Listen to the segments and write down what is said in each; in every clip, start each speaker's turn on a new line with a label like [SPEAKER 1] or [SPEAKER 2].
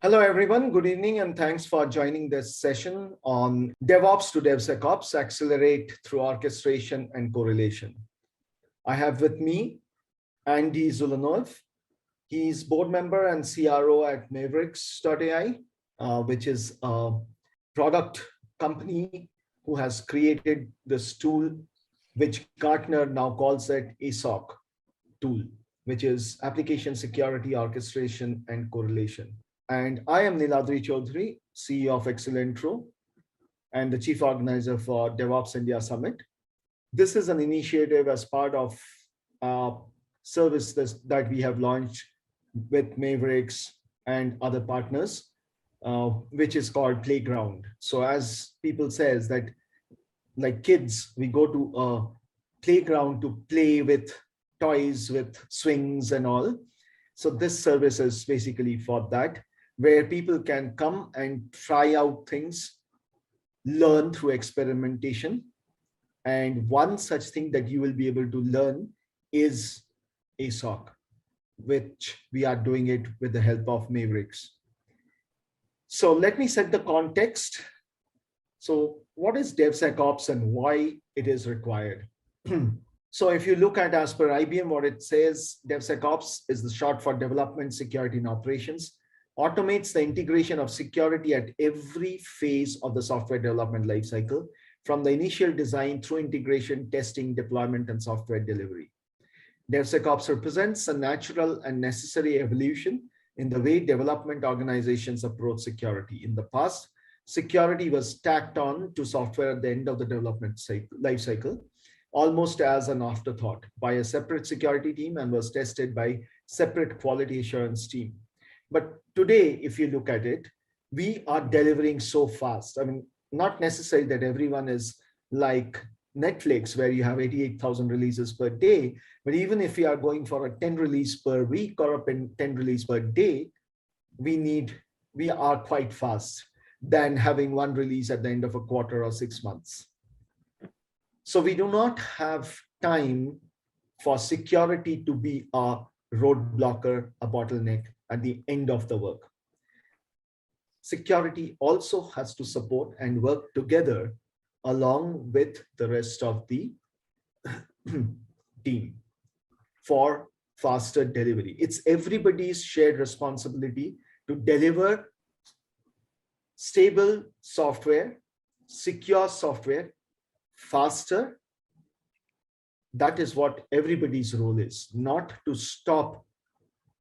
[SPEAKER 1] Hello, everyone. Good evening, and thanks for joining this session on DevOps to DevSecOps, Accelerate through Orchestration and Correlation. I have with me Andy Zulanov. He's board member and CRO at Maverix.ai, which is a product company who has created this tool, which Gartner now calls it ASOC tool, which is Application Security Orchestration and Correlation. And I am Niladri Chaudhary, CEO of Excellentro and the chief organizer for DevOps India Summit. This is an initiative as part of services that we have launched with Maverix and other partners, which is called Playground. So as people says that, like kids, we go to a playground to play with toys, with swings and all. So this service is basically for that, where people can come and try out things, learn through experimentation. And one such thing that you will be able to learn is ASOC, which we are doing it with the help of Maverix. So let me set the context. So what is DevSecOps and why it is required? So if you look at as per IBM, what it says, DevSecOps is the short for Development, Security and Operations, automates the integration of security at every phase of the software development lifecycle, from the initial design through integration, testing, deployment, and software delivery. DevSecOps represents a natural and necessary evolution in the way development organizations approach security. In the past, security was tacked on to software at the end of the development lifecycle, almost as an afterthought by a separate security team, and was tested by separate quality assurance team. But today, if you look at it, we are delivering so fast. I mean, not necessarily that everyone is like Netflix, where you have 88,000 releases per day. But even if we are going for a 10 release per week or a 10 release per day, we are quite fast than having one release at the end of a quarter or 6 months. So we do not have time for security to be a roadblocker, a bottleneck at the end of the work. Security also has to support and work together along with the rest of the team for faster delivery. It's everybody's shared responsibility to deliver stable software, secure software, faster. That is what everybody's role is, not to stop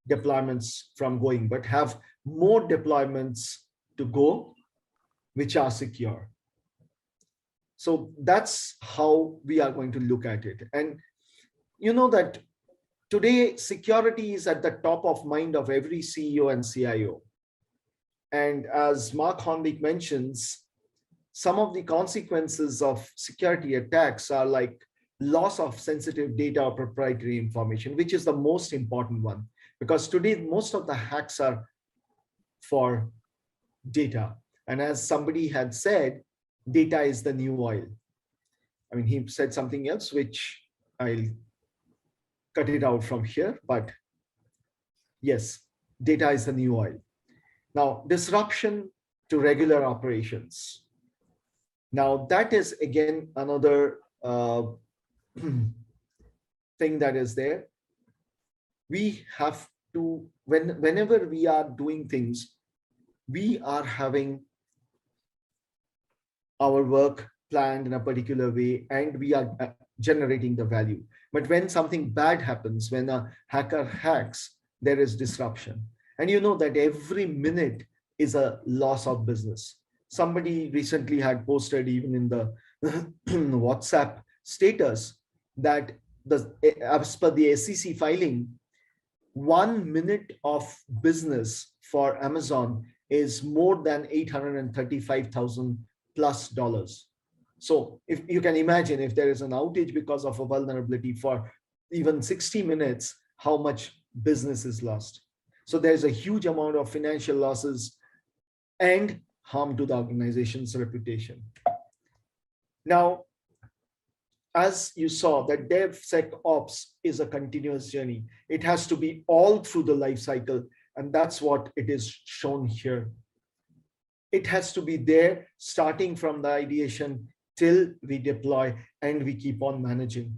[SPEAKER 1] deployments from going, but have more deployments to go, which are secure. So that's how we are going to look at it. And you know that today security is at the top of mind of every CEO and CIO. And as Mark Hornbeck mentions, some of the consequences of security attacks are like loss of sensitive data or proprietary information, which is the most important one. Because today, most of the hacks are for data. And as somebody had said, data is the new oil. I mean, he said something else, which I'll cut it out from here. But yes, data is the new oil. Now, disruption to regular operations. Now, that is, again, another thing that is there. We have to, whenever we are doing things, we are having our work planned in a particular way and we are generating the value. But when something bad happens, when a hacker hacks, there is disruption. And you know that every minute is a loss of business. Somebody recently had posted even in the WhatsApp status that as per the SEC filing, 1 minute of business for Amazon is more than $835,000 plus. So if you can imagine, if there is an outage because of a vulnerability for even 60 minutes, how much business is lost. So there's a huge amount of financial losses and harm to the organization's reputation. Now, as you saw, that DevSecOps is a continuous journey. It has to be all through the life cycle. And that's what it is shown here. It has to be there starting from the ideation till we deploy, and we keep on managing.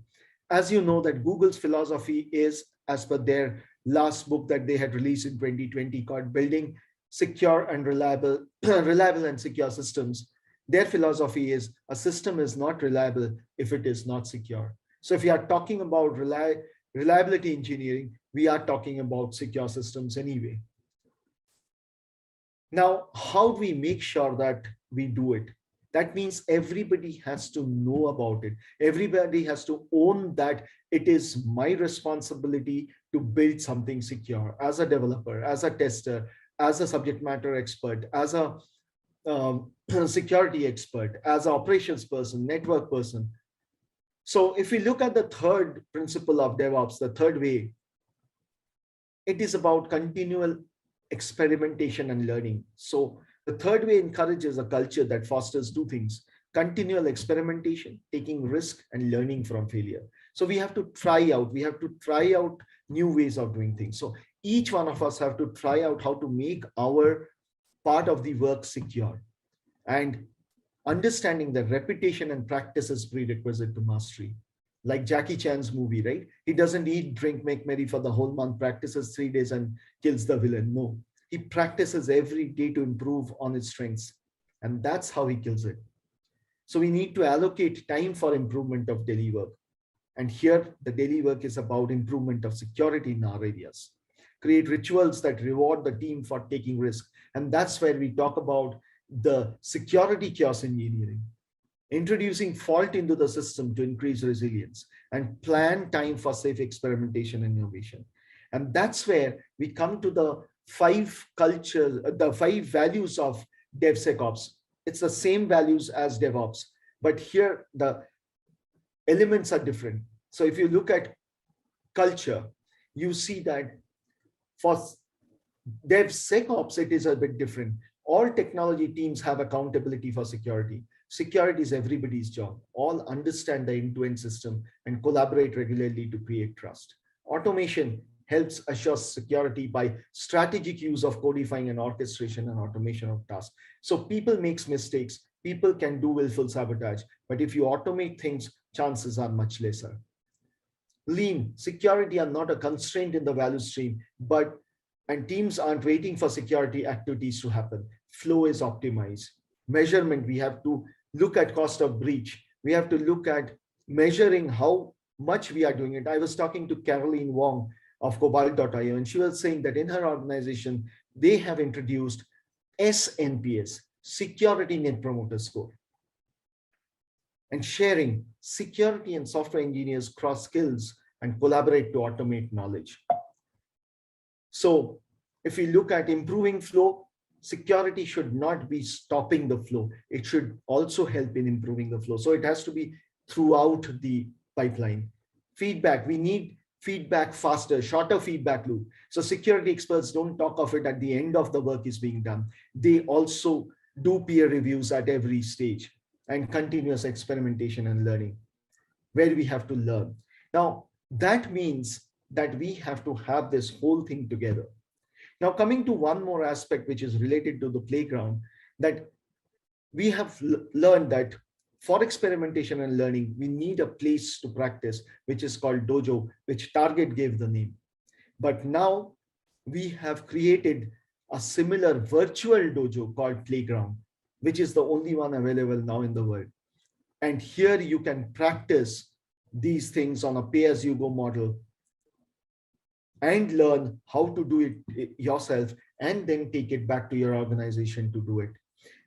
[SPEAKER 1] As you know, that Google's philosophy is, as per their last book that they had released in 2020 called Building Secure and Reliable, Reliable and Secure Systems. Their philosophy is a system is not reliable if it is not secure. So if we are talking about reliability engineering, we are talking about secure systems anyway. Now, how do we make sure that we do it? That means everybody has to know about it. Everybody has to own that it is my responsibility to build something secure as a developer, as a tester, as a subject matter expert, as a security expert, as an operations person, network person. So if we look at the third principle of DevOps, the third way, it is about continual experimentation and learning. So the third way encourages a culture that fosters two things: continual experimentation, taking risk, and learning from failure. So we have to try out new ways of doing things. So each one of us have to try out how to make our part of the work secure, and understanding that repetition and practice is prerequisite to mastery. Like Jackie Chan's movie, right? He doesn't eat, drink, make merry for the whole month, practices 3 days and kills the villain. No, he practices every day to improve on his strengths. And that's how he kills it. So we need to allocate time for improvement of daily work. And here the daily work is about improvement of security in our areas. Create rituals that reward the team for taking risk. And that's where we talk about the security chaos engineering. Introducing fault into the system to increase resilience, and plan time for safe experimentation and innovation. And that's where we come to the 5 values of DevSecOps. It's the same values as DevOps, but here the elements are different. So if you look at culture, you see that for DevSecOps, it is a bit different. All technology teams have accountability for security. Security is everybody's job. All understand the end-to-end system and collaborate regularly to create trust. Automation helps assure security by strategic use of codifying and orchestration and automation of tasks. So people makes mistakes, people can do willful sabotage, but if you automate things, chances are much lesser. Lean, security are not a constraint in the value stream, and teams aren't waiting for security activities to happen. Flow is optimized. Measurement, we have to look at cost of breach. We have to look at measuring how much we are doing it. I was talking to Caroline Wong of Cobalt.io, and she was saying that in her organization, they have introduced SNPS, Security Net Promoter Score, and sharing security and software engineers cross skills and collaborate to automate knowledge. So if we look at improving flow, security should not be stopping the flow. It should also help in improving the flow. So it has to be throughout the pipeline. Feedback, we need feedback faster, shorter feedback loop. So security experts don't talk of it at the end of the work is being done. They also do peer reviews at every stage, and continuous experimentation and learning, where we have to learn. Now, that means that we have to have this whole thing together. Now, coming to one more aspect, which is related to the playground, that we have learned that for experimentation and learning, we need a place to practice, which is called dojo, which Target gave the name. But now we have created a similar virtual dojo called Playground, which is the only one available now in the world. And here you can practice these things on a pay-as-you-go model and learn how to do it yourself, and then take it back to your organization to do it.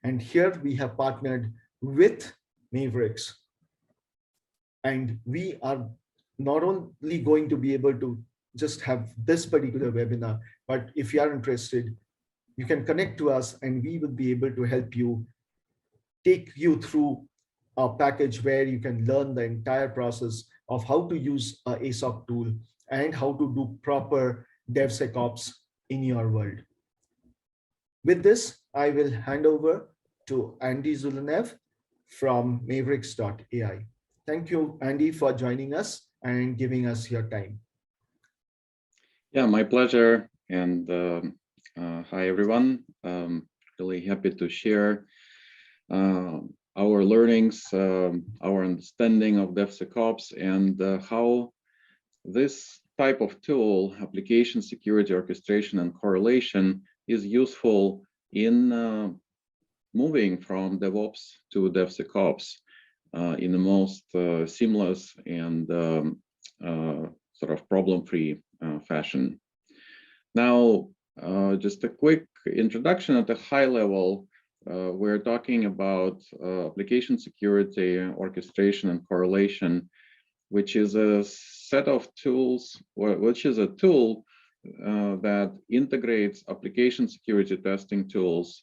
[SPEAKER 1] And here we have partnered with Maverix. And we are not only going to be able to just have this particular webinar, but if you are interested, you can connect to us and we will be able to help you, take you through a package where you can learn the entire process of how to use a ASOC tool and how to do proper DevSecOps in your world. With this, I will hand over to Andy Zulunev from Maverix.ai. Thank you, Andy, for joining us and giving us your time.
[SPEAKER 2] Yeah, my pleasure. And Hi, everyone. Really happy to share our learnings, our understanding of DevSecOps, and how this type of tool, application security orchestration and correlation, is useful in moving from DevOps to DevSecOps in the most seamless and sort of problem-free fashion. Now, just a quick introduction at a high level. We're talking about application security, orchestration, and correlation, which is a set of tools, which is a tool that integrates application security testing tools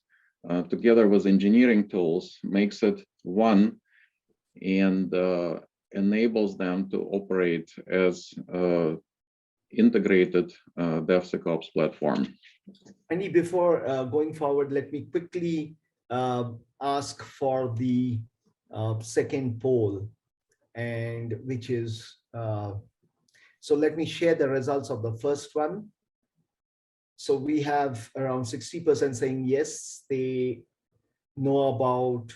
[SPEAKER 2] together with engineering tools, makes it one, and enables them to operate as integrated DevSecOps platform.
[SPEAKER 1] Andy, before going forward, let me quickly ask for the second poll, and which is, so let me share the results of the first one. So we have around 60% saying yes, they know about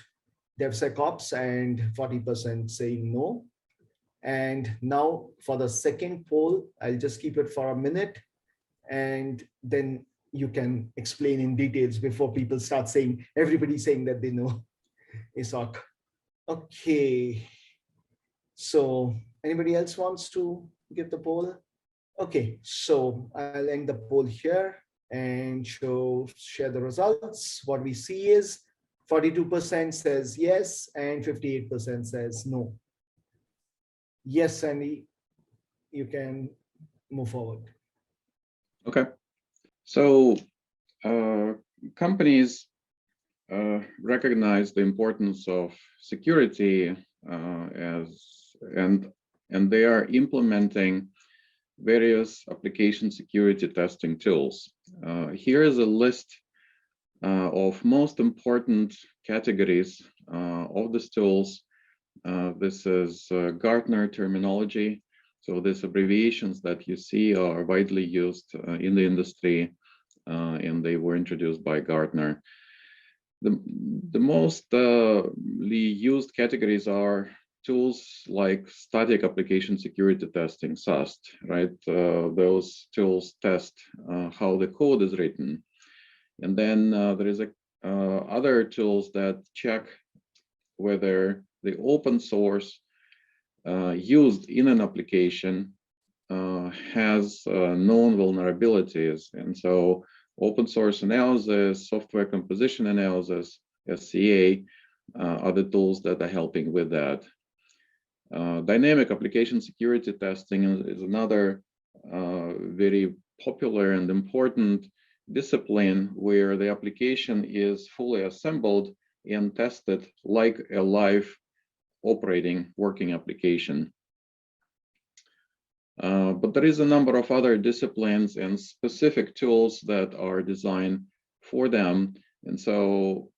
[SPEAKER 1] DevSecOps, and 40% saying no. And now for the second poll, I'll just keep it for a minute, and then you can explain in details before people start saying, everybody's saying that they know ASOC. Okay. So anybody else wants to give the poll? Okay, so I'll end the poll here and share the results. What we see is 42% says yes and 58% says no. Yes, Sandy, you can move forward.
[SPEAKER 2] Okay, so companies recognize the importance of security and they are implementing various application security testing tools. Here is a list of most important categories of these tools. This is Gartner terminology. So these abbreviations that you see are widely used in the industry, and they were introduced by Gartner. The most used categories are tools like static application security testing, SAST, right? Those tools test how the code is written. And then there is other tools that check whether the open source used in an application has known vulnerabilities. And so open source analysis, software composition analysis, SCA, are the tools that are helping with that. Dynamic application security testing is another very popular and important discipline where the application is fully assembled and tested like a live operating working application. But there is a number of other disciplines and specific tools that are designed for them. And so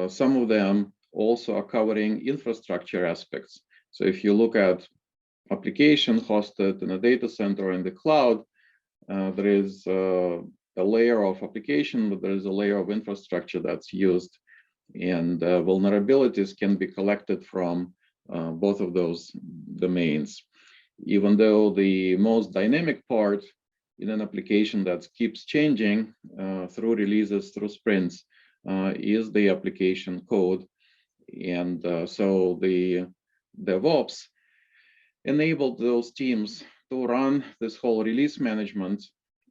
[SPEAKER 2] some of them also are covering infrastructure aspects. So if you look at application hosted in a data center or in the cloud, there is a layer of application, but there is a layer of infrastructure that's used. And vulnerabilities can be collected from both of those domains. Even though the most dynamic part in an application that keeps changing through releases, through sprints, is the application code. And so the DevOps enabled those teams to run this whole release management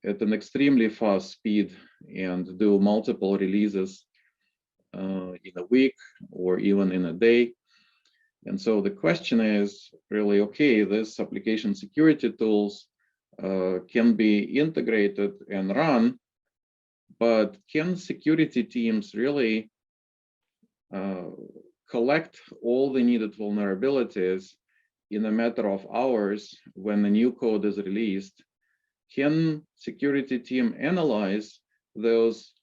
[SPEAKER 2] at an extremely fast speed and do multiple releases in a week or even in a day. And so the question is really, okay, this application security tools can be integrated and run, but can security teams really collect all the needed vulnerabilities in a matter of hours when the new code is released? Can security team analyze those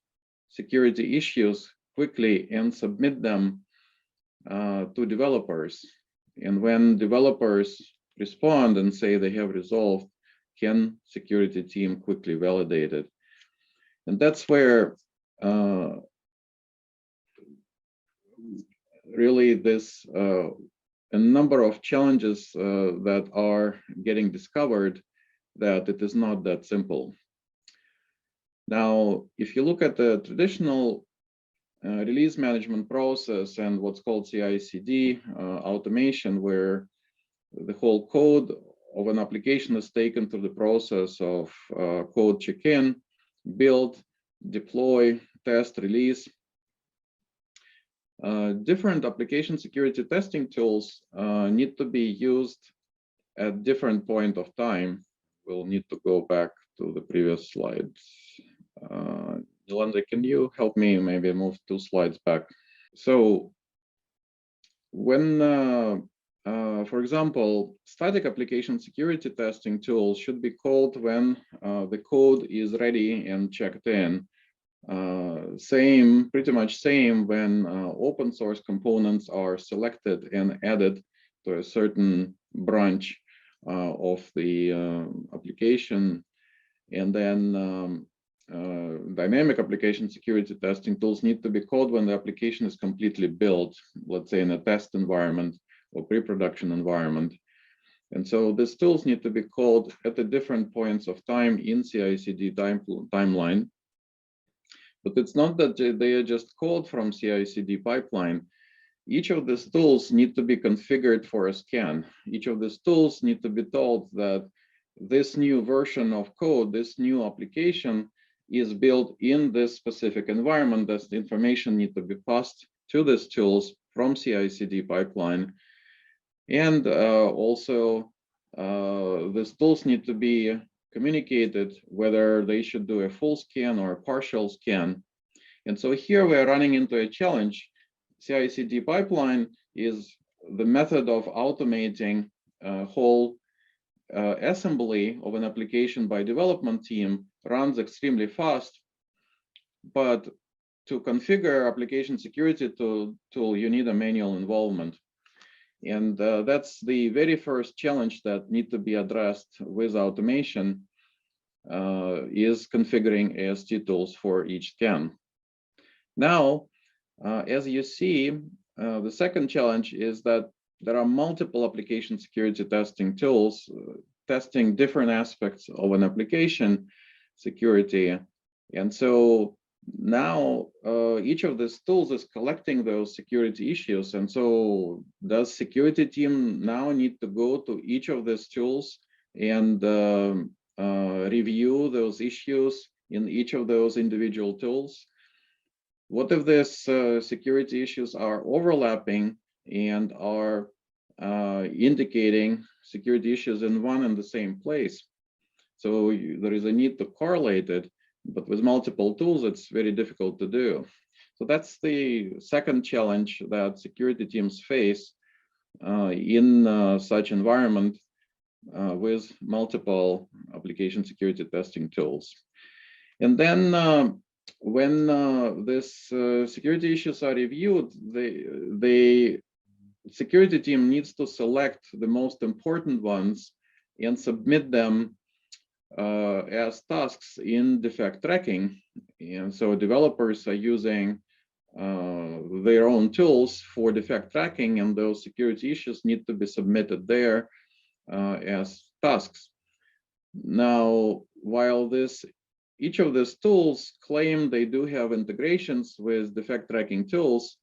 [SPEAKER 2] security issues quickly and submit them to developers? And when developers respond and say they have resolved, can security team quickly validate it? And that's where really this a number of challenges that are getting discovered, that it is not that simple. Now, if you look at the traditional release management process and what's called CI/CD automation, where the whole code of an application is taken through the process of code check-in, build, deploy, test, release. Different application security testing tools need to be used at different point of time. We'll need to go back to the previous slides. Yolanda, can you help me maybe move 2 slides back? So when, for example, static application security testing tools should be called when the code is ready and checked in. Pretty much same when open source components are selected and added to a certain branch of the application. And then dynamic application security testing tools need to be called when the application is completely built, let's say in a test environment or pre-production environment. And so these tools need to be called at the different points of time in CI/CD timeline. But it's not that they are just called from CI/CD pipeline. Each of these tools need to be configured for a scan. Each of these tools need to be told that this new version of code, this new application is built in this specific environment. That the information need to be passed to these tools from CI/CD pipeline. And also these tools need to be communicated whether they should do a full scan or a partial scan. And so here we are running into a challenge. CI/CD pipeline is the method of automating a whole assembly of an application by development team, runs extremely fast. But to configure application security tool, you need a manual involvement. And that's the very first challenge that need to be addressed with automation, is configuring AST tools for each scan. Now, as you see, the second challenge is that there are multiple application security testing tools testing different aspects of an application security. And so now each of these tools is collecting those security issues. And so does security team now need to go to each of these tools and review those issues in each of those individual tools? What if these security issues are overlapping and are indicating security issues in one and the same place? So there is a need to correlate it, but with multiple tools, it's very difficult to do. So that's the second challenge that security teams face in such environment with multiple application security testing tools. And then when these security issues are reviewed, the security team needs to select the most important ones and submit them as tasks in defect tracking. And so developers are using their own tools for defect tracking, and those security issues need to be submitted there as tasks. Now, while each of these tools claim they do have integrations with defect tracking tools,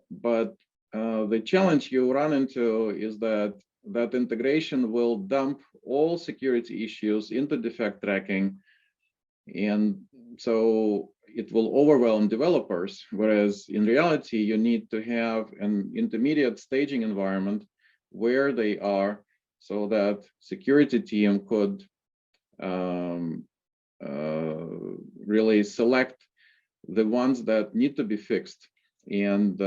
[SPEAKER 2] but the challenge you run into is that integration will dump all security issues into defect tracking. And so it will overwhelm developers, whereas in reality, you need to have an intermediate staging environment where they are so that security team could really select the ones that need to be fixed and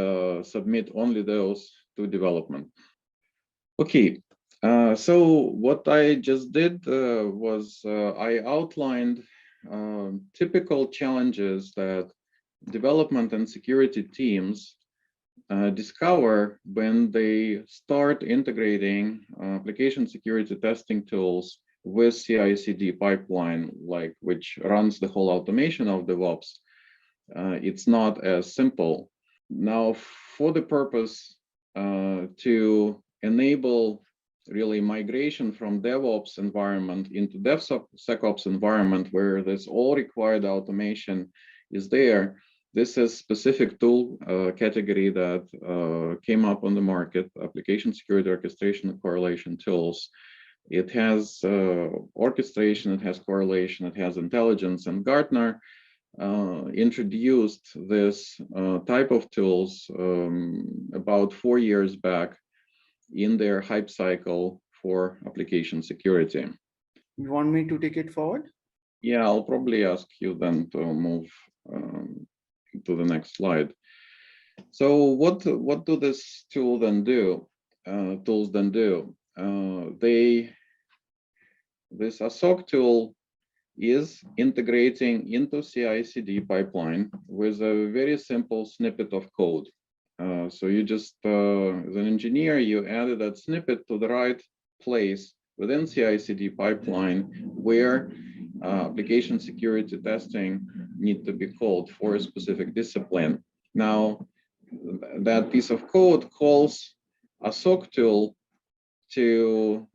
[SPEAKER 2] submit only those to development. Okay, so what I just did was I outlined typical challenges that development and security teams discover when they start integrating application security testing tools with CI/CD pipeline, like which runs the whole automation of DevOps, it's not as simple. Now, for the purpose to enable really migration from DevOps environment into DevSecOps environment, where this all required automation is there, this is specific tool category that came up on the market, application security orchestration and correlation tools. It has orchestration, it has correlation, it has intelligence, and Gartner introduced this type of tools about 4 years back in their hype cycle for application security.
[SPEAKER 1] You want me to take it forward?
[SPEAKER 2] Yeah, I'll probably ask you then to move to the next slide. So what do this tool then do? Tools then do? This ASOC tool is integrating into CI/CD pipeline with a very simple snippet of code. So you just, as an engineer, you added that snippet to the right place within CI/CD pipeline where application security testing need to be called for a specific discipline. Now, that piece of code calls a SOC tool to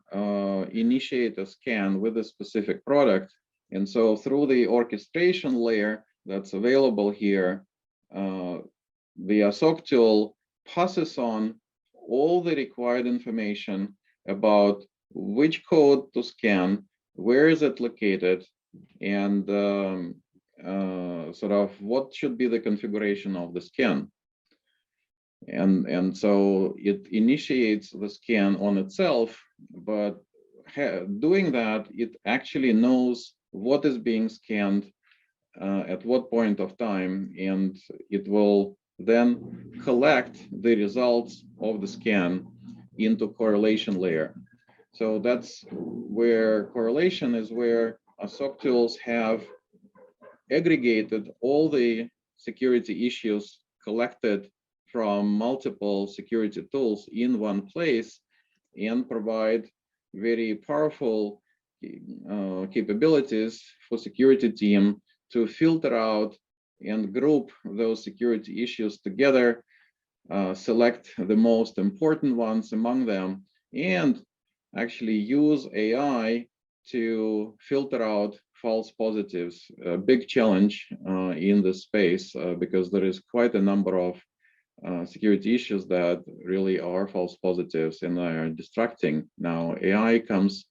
[SPEAKER 2] initiate a scan with a specific product. And so through the orchestration layer that's available here, the ASOC tool passes on all the required information about which code to scan, where is it located, and sort of what should be the configuration of the scan. And so it initiates the scan on itself, but doing that, it actually knows what is being scanned at what point of time, and it will then collect the results of the scan into correlation layer. So that's where correlation is, where ASOC tools have aggregated all the security issues collected from multiple security tools in one place and provide very powerful capabilities for security team to filter out and group those security issues together, select the most important ones among them, and actually use AI to filter out false positives. A big challenge in this space because there is quite a number of security issues that really are false positives and are distracting. Now AI comes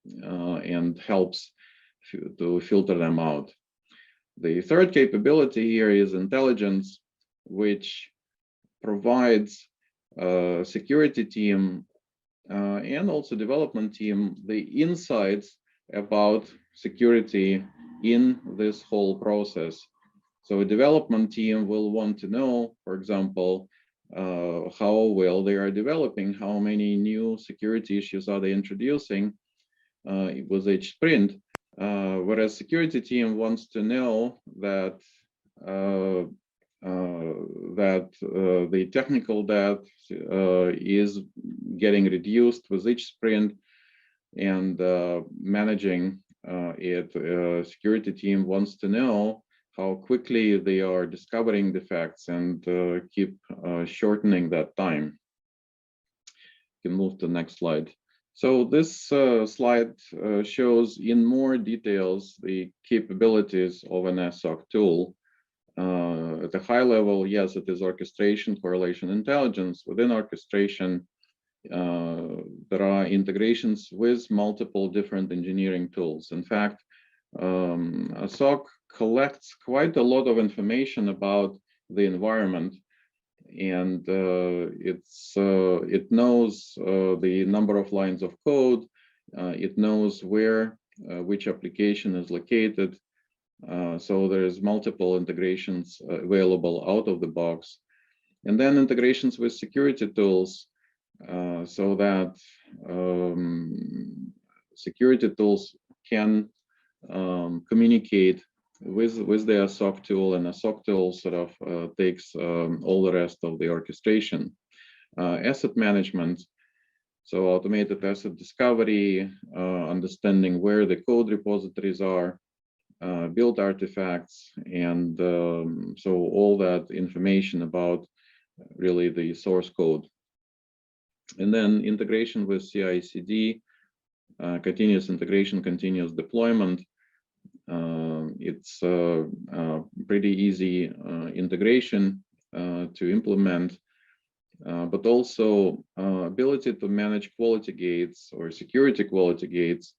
[SPEAKER 2] and helps to filter them out. The third capability here is intelligence, which provides security team and also development team the insights about security in this whole process. So a development team will want to know, for example, how well they are developing, how many new security issues are they introducing with each sprint. Whereas security team wants to know that the technical debt is getting reduced with each sprint, and managing it. Security team wants to know how quickly they are discovering defects and keep shortening that time. You can move to the next slide. So this slide shows in more details the capabilities of an ASOC tool. At a high level, yes, it is orchestration, correlation, intelligence. Within orchestration, there are integrations with multiple different engineering tools. In fact, ASOC collects quite a lot of information about the environment, and it knows the number of lines of code. It knows where which application is located. So there's multiple integrations available out of the box, and then integrations with security tools, so that security tools can communicate with the ASOC tool, and ASOC tool sort of takes all the rest of the orchestration. Asset management. So automated asset discovery, understanding where the code repositories are, build artifacts, and so all that information about really the source code. And then integration with CI/CD, continuous integration, continuous deployment. It's pretty easy integration to implement, but also ability to manage quality gates or security quality gates,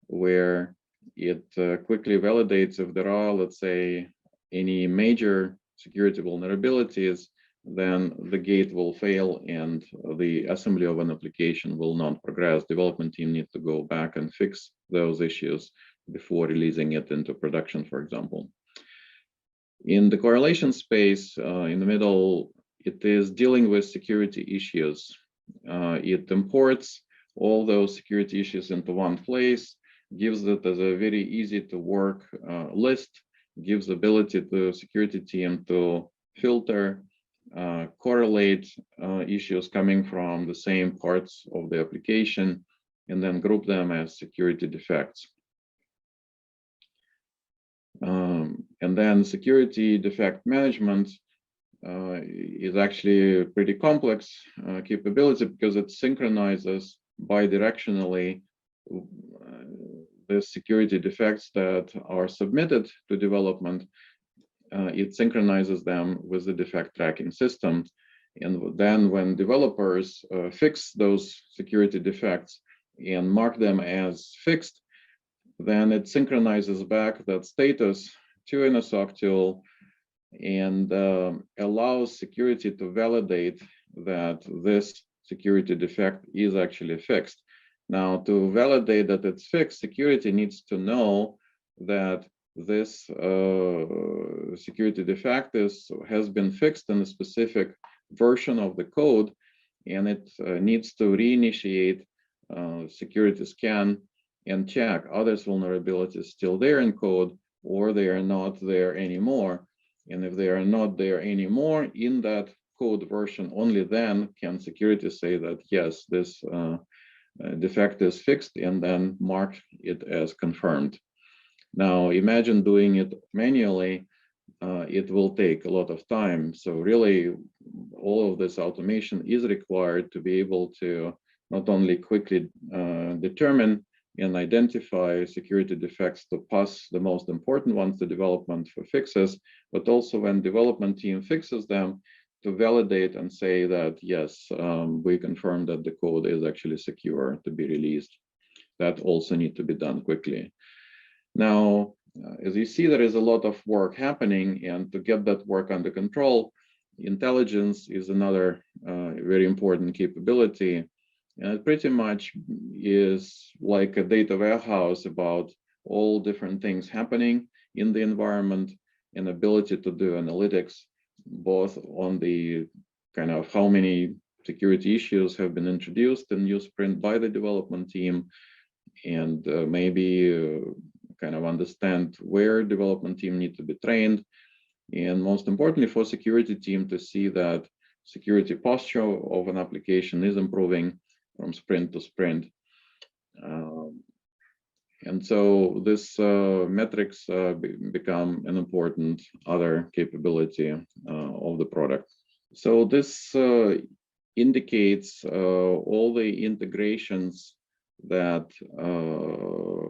[SPEAKER 2] where it quickly validates if there are, let's say, any major security vulnerabilities, then the gate will fail and the assembly of an application will not progress. Development team needs to go back and fix those issues before releasing it into production, for example. In the correlation space, in the middle, it is dealing with security issues. It imports all those security issues into one place, gives it as a very easy to work list, gives ability to security team to filter, correlate issues coming from the same parts of the application, and then group them as security defects. And then security defect management is actually a pretty complex capability, because it synchronizes bidirectionally the security defects that are submitted to development. It synchronizes them with the defect tracking system. And then when developers fix those security defects and mark them as fixed, then it synchronizes back that status to an ASOC tool and allows security to validate that this security defect is actually fixed. Now, to validate that it's fixed, security needs to know that this security defect has been fixed in a specific version of the code, and it needs to reinitiate security scan and check other vulnerabilities still there in code, or they are not there anymore. And if they are not there anymore in that code version, only then can security say that, yes, this defect is fixed, and then mark it as confirmed. Now, imagine doing it manually. It will take a lot of time. So really, all of this automation is required to be able to not only quickly determine and identify security defects to pass the most important ones to development for fixes, but also when development team fixes them, to validate and say that, yes, we confirm that the code is actually secure to be released. That also needs to be done quickly. Now, as you see, there is a lot of work happening, and to get that work under control, intelligence is another very important capability. And it pretty much is like a data warehouse about all different things happening in the environment, and ability to do analytics, both on the kind of how many security issues have been introduced in new sprint by the development team, and maybe kind of understand where development team need to be trained. And most importantly, for security team to see that security posture of an application is improving from sprint to sprint. And so this metrics become an important other capability of the product. So this indicates all the integrations that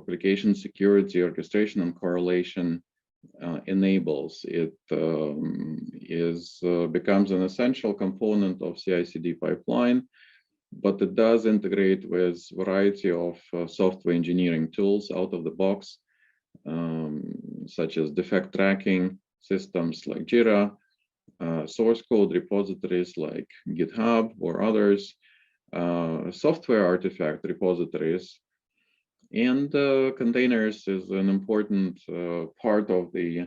[SPEAKER 2] application security, orchestration, and correlation enables. It becomes an essential component of CI/CD pipeline, but it does integrate with a variety of software engineering tools out of the box, such as defect tracking systems like Jira, source code repositories like GitHub or others, software artifact repositories, and containers is an important part of the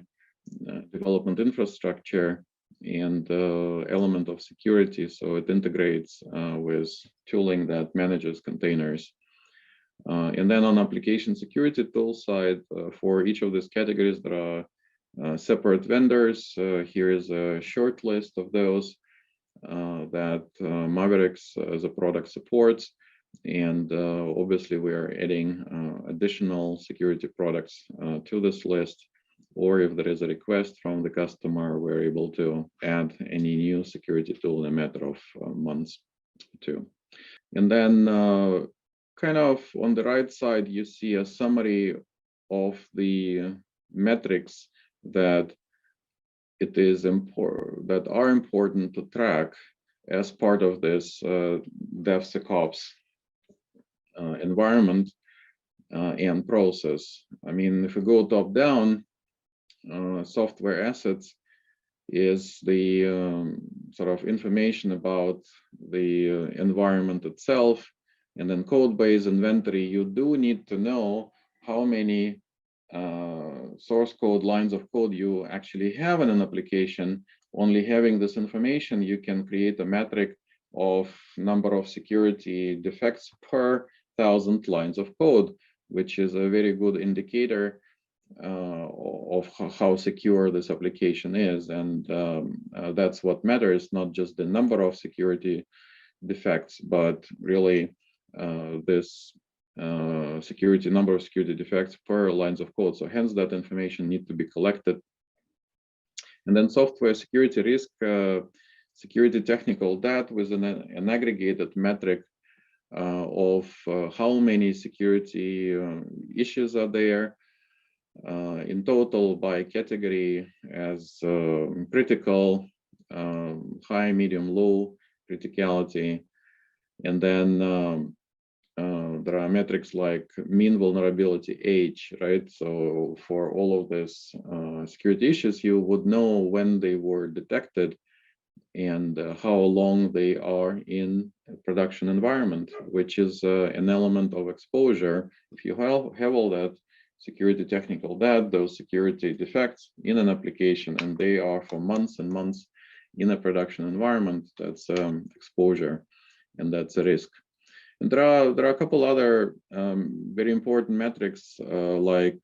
[SPEAKER 2] development infrastructure and element of security. So it integrates with tooling that manages containers. And then on application security tool side, for each of these categories, there are separate vendors. Here is a short list of those that Maverix as a product supports. And obviously, we are adding additional security products to this list. Or if there is a request from the customer, we're able to add any new security tool in a matter of months too. And then kind of on the right side, you see a summary of the metrics that that are important to track as part of this DevSecOps environment and process. I mean, if we go top down, software assets is the sort of information about the environment itself, and then code base inventory. You do need to know how many source code lines of code you actually have in an application. Only having this information, you can create a metric of number of security defects per 1,000 lines of code, which is a very good indicator of how secure this application is. And that's what matters, not just the number of security defects, but really this number of security defects per lines of code. So hence that information need to be collected. And then software security risk, security technical debt with an aggregated metric of how many security issues are there in total by category as critical, high, medium, low criticality. And then there are metrics like mean vulnerability age, right? So for all of these security issues, you would know when they were detected and how long they are in a production environment, which is an element of exposure. If you have all that security technical debt, those security defects in an application, and they are for months and months in a production environment, that's exposure, and that's a risk. And there are a couple other very important metrics like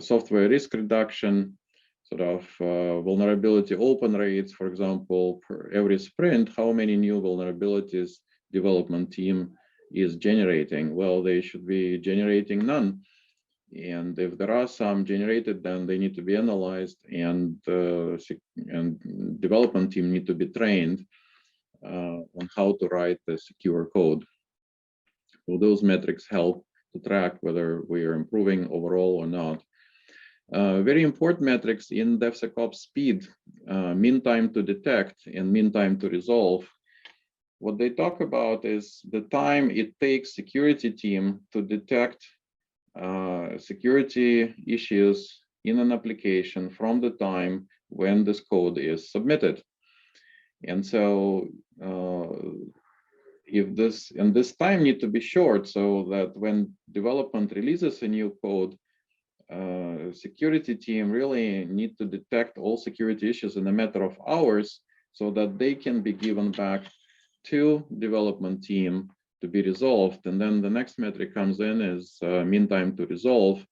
[SPEAKER 2] software risk reduction, sort of vulnerability open rates, for example, per every sprint, how many new vulnerabilities development team is generating. Well, they should be generating none. And if there are some generated, then they need to be analyzed, and development team need to be trained on how to write the secure code. So those metrics help to track whether we are improving overall or not. Very important metrics in DevSecOps: speed, mean time to detect, and mean time to resolve. What they talk about is the time it takes security team to detect security issues in an application from the time when this code is submitted. And so if this time need to be short, so that when development releases a new code, security team really need to detect all security issues in a matter of hours, so that they can be given back to development team to be resolved. And then the next metric comes in is mean time to resolve.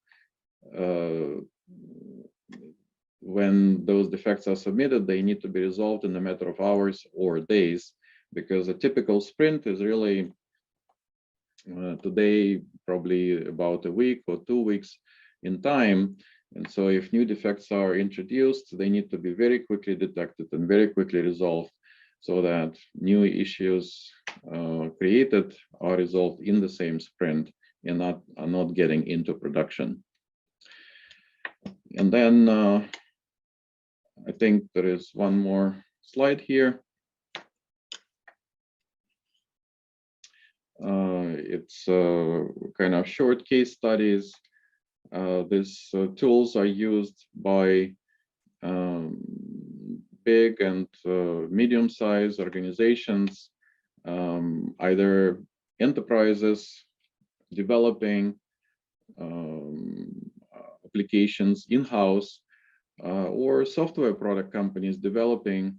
[SPEAKER 2] When those defects are submitted, they need to be resolved in a matter of hours or days, because a typical sprint is really today probably about a week or 2 weeks in time. And so if new defects are introduced, they need to be very quickly detected and very quickly resolved, so that new issues created are resolved in the same sprint and are not getting into production. And then I think there is one more slide here. It's kind of short case studies. These tools are used by big and medium-sized organizations, either enterprises developing applications in-house, or software product companies developing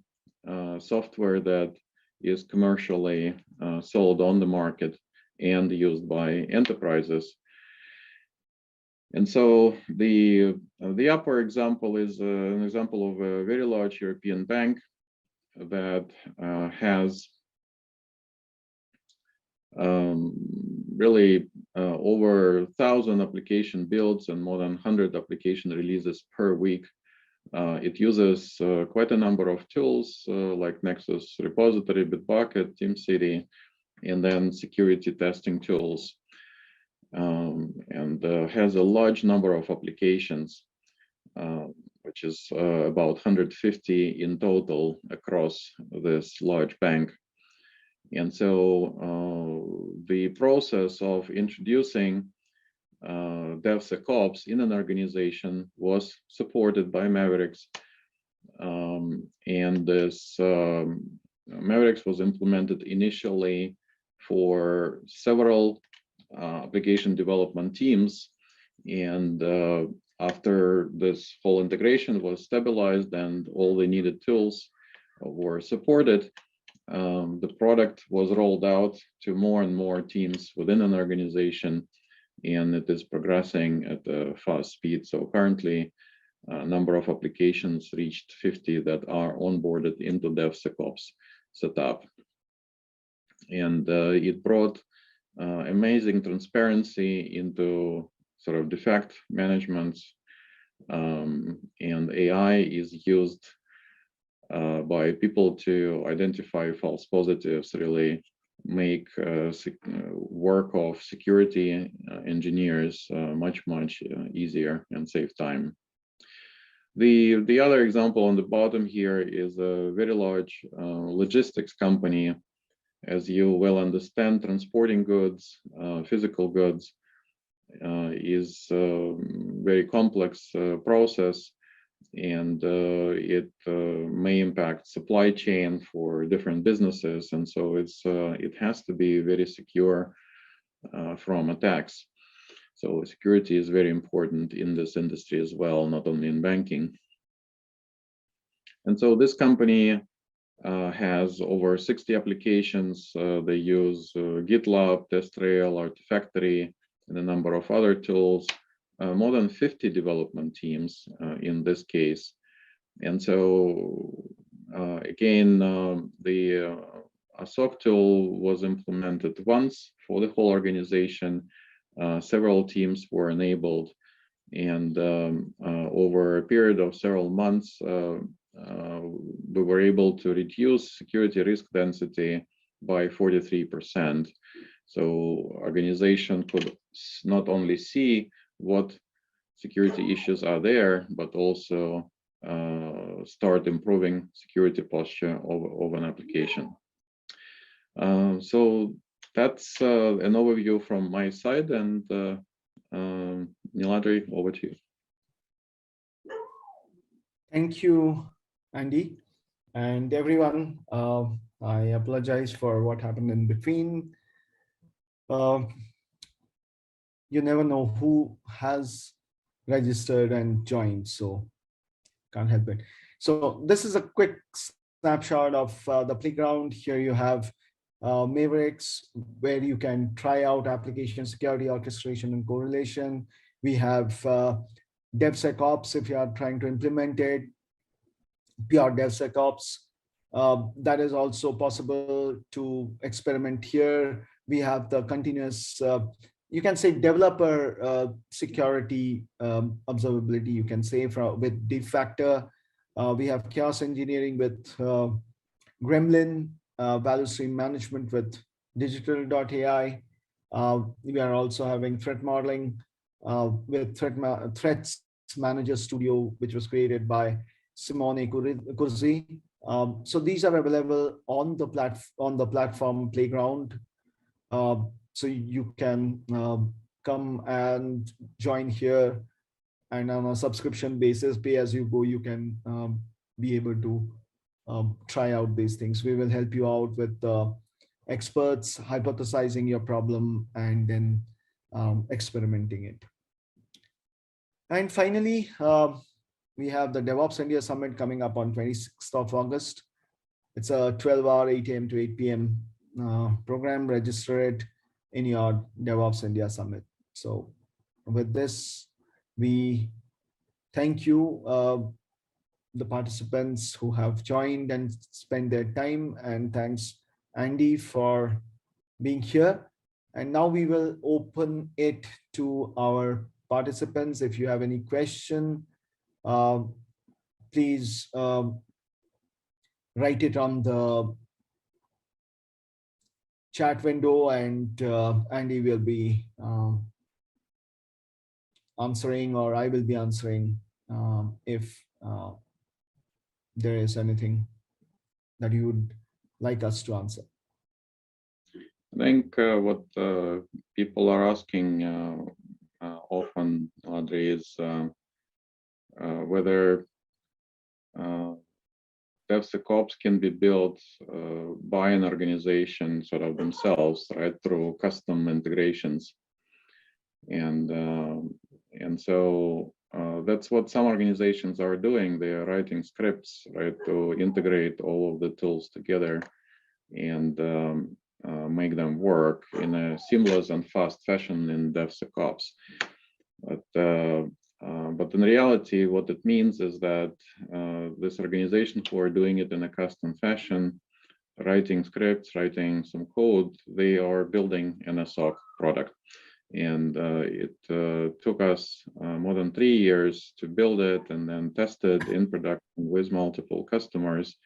[SPEAKER 2] software that is commercially sold on the market and used by enterprises. And so the upper example is an example of a very large European bank that has really over 1,000 application builds and more than 100 application releases per week. It uses quite a number of tools like Nexus Repository, Bitbucket, TeamCity, and then security testing tools, and has a large number of applications, which is about 150 in total across this large bank. And so the process of introducing DevSecOps in an organization was supported by Maverix. And this Maverix was implemented initially for several application development teams. And after this whole integration was stabilized and all the needed tools were supported, the product was rolled out to more and more teams within an organization, and it is progressing at a fast speed. So currently, a number of applications reached 50 that are onboarded into DevSecOps setup. And it brought amazing transparency into sort of defect management, and AI is used by people to identify false positives, really make work of security engineers much easier and save time. The other example on the bottom here is a very large logistics company. As you well understand, transporting goods, physical goods, is a very complex process, and it may impact supply chain for different businesses, and so it has to be very secure from attacks. So security is very important in this industry as well, not only in banking. And so this company has over 60 applications. They use GitLab, TestRail, Artifactory, and a number of other tools. More than 50 development teams in this case. And so again, the ASOC tool was implemented once for the whole organization. Several teams were enabled, and over a period of several months, we were able to reduce security risk density by 43%. So organization could not only see what security issues are there, but also start improving security posture of an application. So that's an overview from my side, and Niladri, over to you.
[SPEAKER 1] Thank you, Andy, and everyone. I apologize for what happened in between. You never know who has registered and joined, so can't help it. So this is a quick snapshot of the playground. Here you have Maverix, where you can try out application security, orchestration, and correlation. We have DevSecOps if you are trying to implement it, pure DevSecOps. That is also possible to experiment here. We have the continuous, you can say developer security observability, you can say with DFactor. We have chaos engineering with Gremlin, value stream management with digital.ai. We are also having threat modeling with Threats Manager Studio, which was created by Simone Curzi. So these are available on the platform Playground. So you can come and join here, and on a subscription basis, pay as you go, you can be able to try out these things. We will help you out with experts hypothesizing your problem and then experimenting it. And finally, we have the DevOps India Summit coming up on 26th of August. It's a 12-hour, 8 a.m. to 8 p.m. Program. Register it in your DevOps India Summit. So with this, we thank you, the participants who have joined and spent their time, and thanks Andy for being here. And now we will open it to our participants. If you have any question, please write it on the chat window, and Andy will be answering, or I will be answering if there is anything that you would like us to answer.
[SPEAKER 2] I think what people are asking often, Audrey, is whether DevSecOps can be built by an organization sort of themselves, right, through custom integrations. And so that's what some organizations are doing. They are writing scripts, right, to integrate all of the tools together and make them work in a seamless and fast fashion in DevSecOps. But in reality, what it means is that this organization who are doing it in a custom fashion, writing scripts, writing some code, they are building an ASOC product. And it took us more than 3 years to build it and then test it in production with multiple customers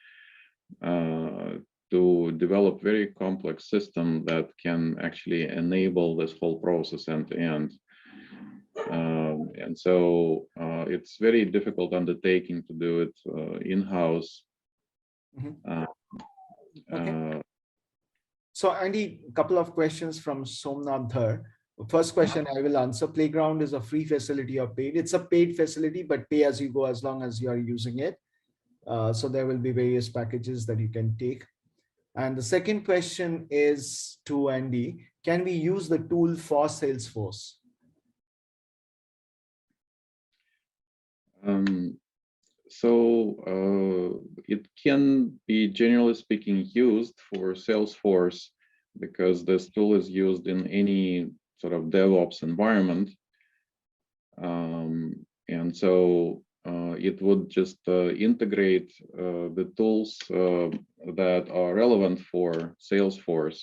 [SPEAKER 2] to develop very complex system that can actually enable this whole process end to end. And so it's very difficult undertaking to do it in-house.
[SPEAKER 1] Okay. So Andy, a couple of questions from Somnath Dhar. First question I will answer. Playground is a free facility or paid? It's a paid facility, but pay as you go as long as you are using it. So there will be various packages that you can take. And the second question is to Andy. Can we use the tool for Salesforce?
[SPEAKER 2] It can be, generally speaking, used for Salesforce because this tool is used in any sort of DevOps environment. And so it would just integrate the tools that are relevant for Salesforce.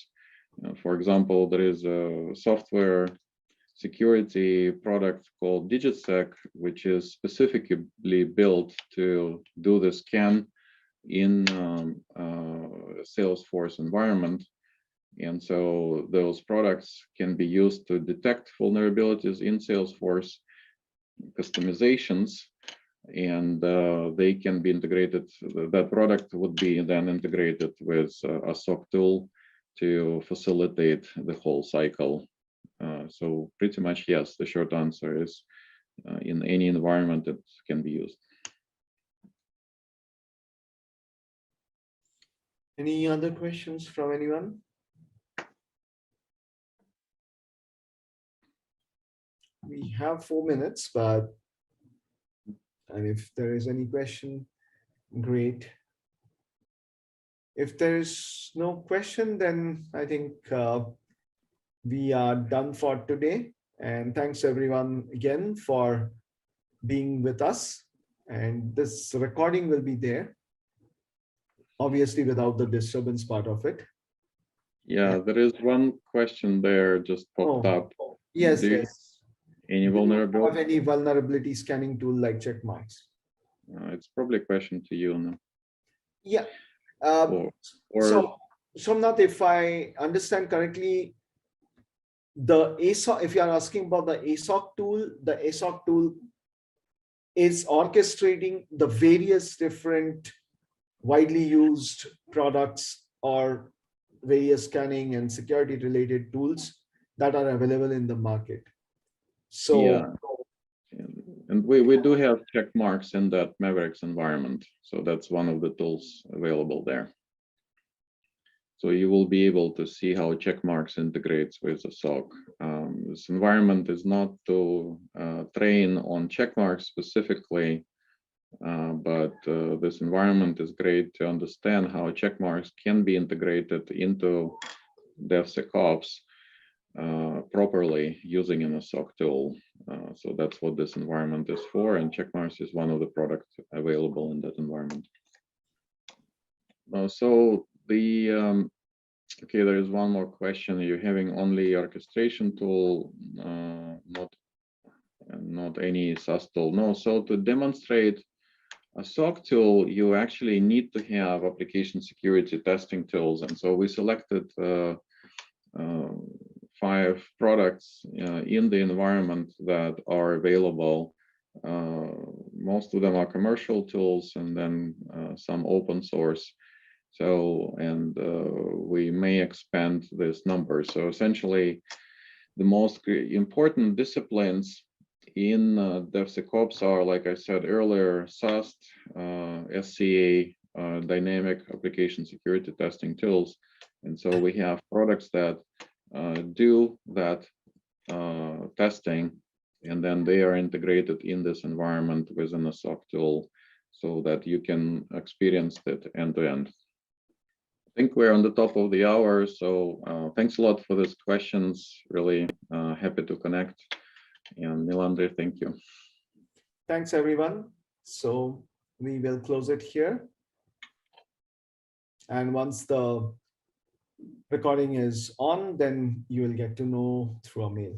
[SPEAKER 2] For example, there is a software security product called DigitSec, which is specifically built to do the scan in Salesforce environment. And so those products can be used to detect vulnerabilities in Salesforce customizations, and they can be integrated. That product would be then integrated with a SOC tool to facilitate the whole cycle. So pretty much, yes, the short answer is in any environment it can be used.
[SPEAKER 1] Any other questions from anyone? We have 4 minutes, and if there is any question, great. If there is no question, then I think we are done for today. And thanks everyone again for being with us. And this recording will be there, obviously without the disturbance part of it.
[SPEAKER 2] Yeah, there is one question there just popped up.
[SPEAKER 1] Yes, yes.
[SPEAKER 2] Any vulnerability?
[SPEAKER 1] Have any vulnerability scanning tool like check marks?
[SPEAKER 2] It's probably a question to you now.
[SPEAKER 1] Yeah.
[SPEAKER 2] Or
[SPEAKER 1] so Somnath, if I understand correctly, the ASOC, if you are asking about the ASOC tool, the ASOC tool is orchestrating the various different widely used products or various scanning and security related tools that are available in the market. So
[SPEAKER 2] yeah. And we do have check marks in that Maverix environment. So that's one of the tools available there. So you will be able to see how check marks integrates with a SOC. This environment is not to train on check marks specifically, but this environment is great to understand how check marks can be integrated into DevSecOps properly using an ASOC tool. So that's what this environment is for, and checkmarks is one of the products available in that environment. So the Okay, there is one more question. You're having only orchestration tool, not any SaaS tool. No, so to demonstrate a SOC tool, you actually need to have application security testing tools. And so we selected 5 products in the environment that are available. Most of them are commercial tools and then some open source. So, and we may expand this number. So essentially, the most important disciplines in DevSecOps are, like I said earlier, SAST, SCA, dynamic application security testing tools. And so we have products that do that testing, and then they are integrated in this environment within a SOC tool so that you can experience it end to end. I think we're on the top of the hour, so thanks a lot for these questions. Really happy to connect. And Nilandri, thank you.
[SPEAKER 1] Thanks, everyone. So we will close it here. And once the recording is on, then you will get to know through a mail.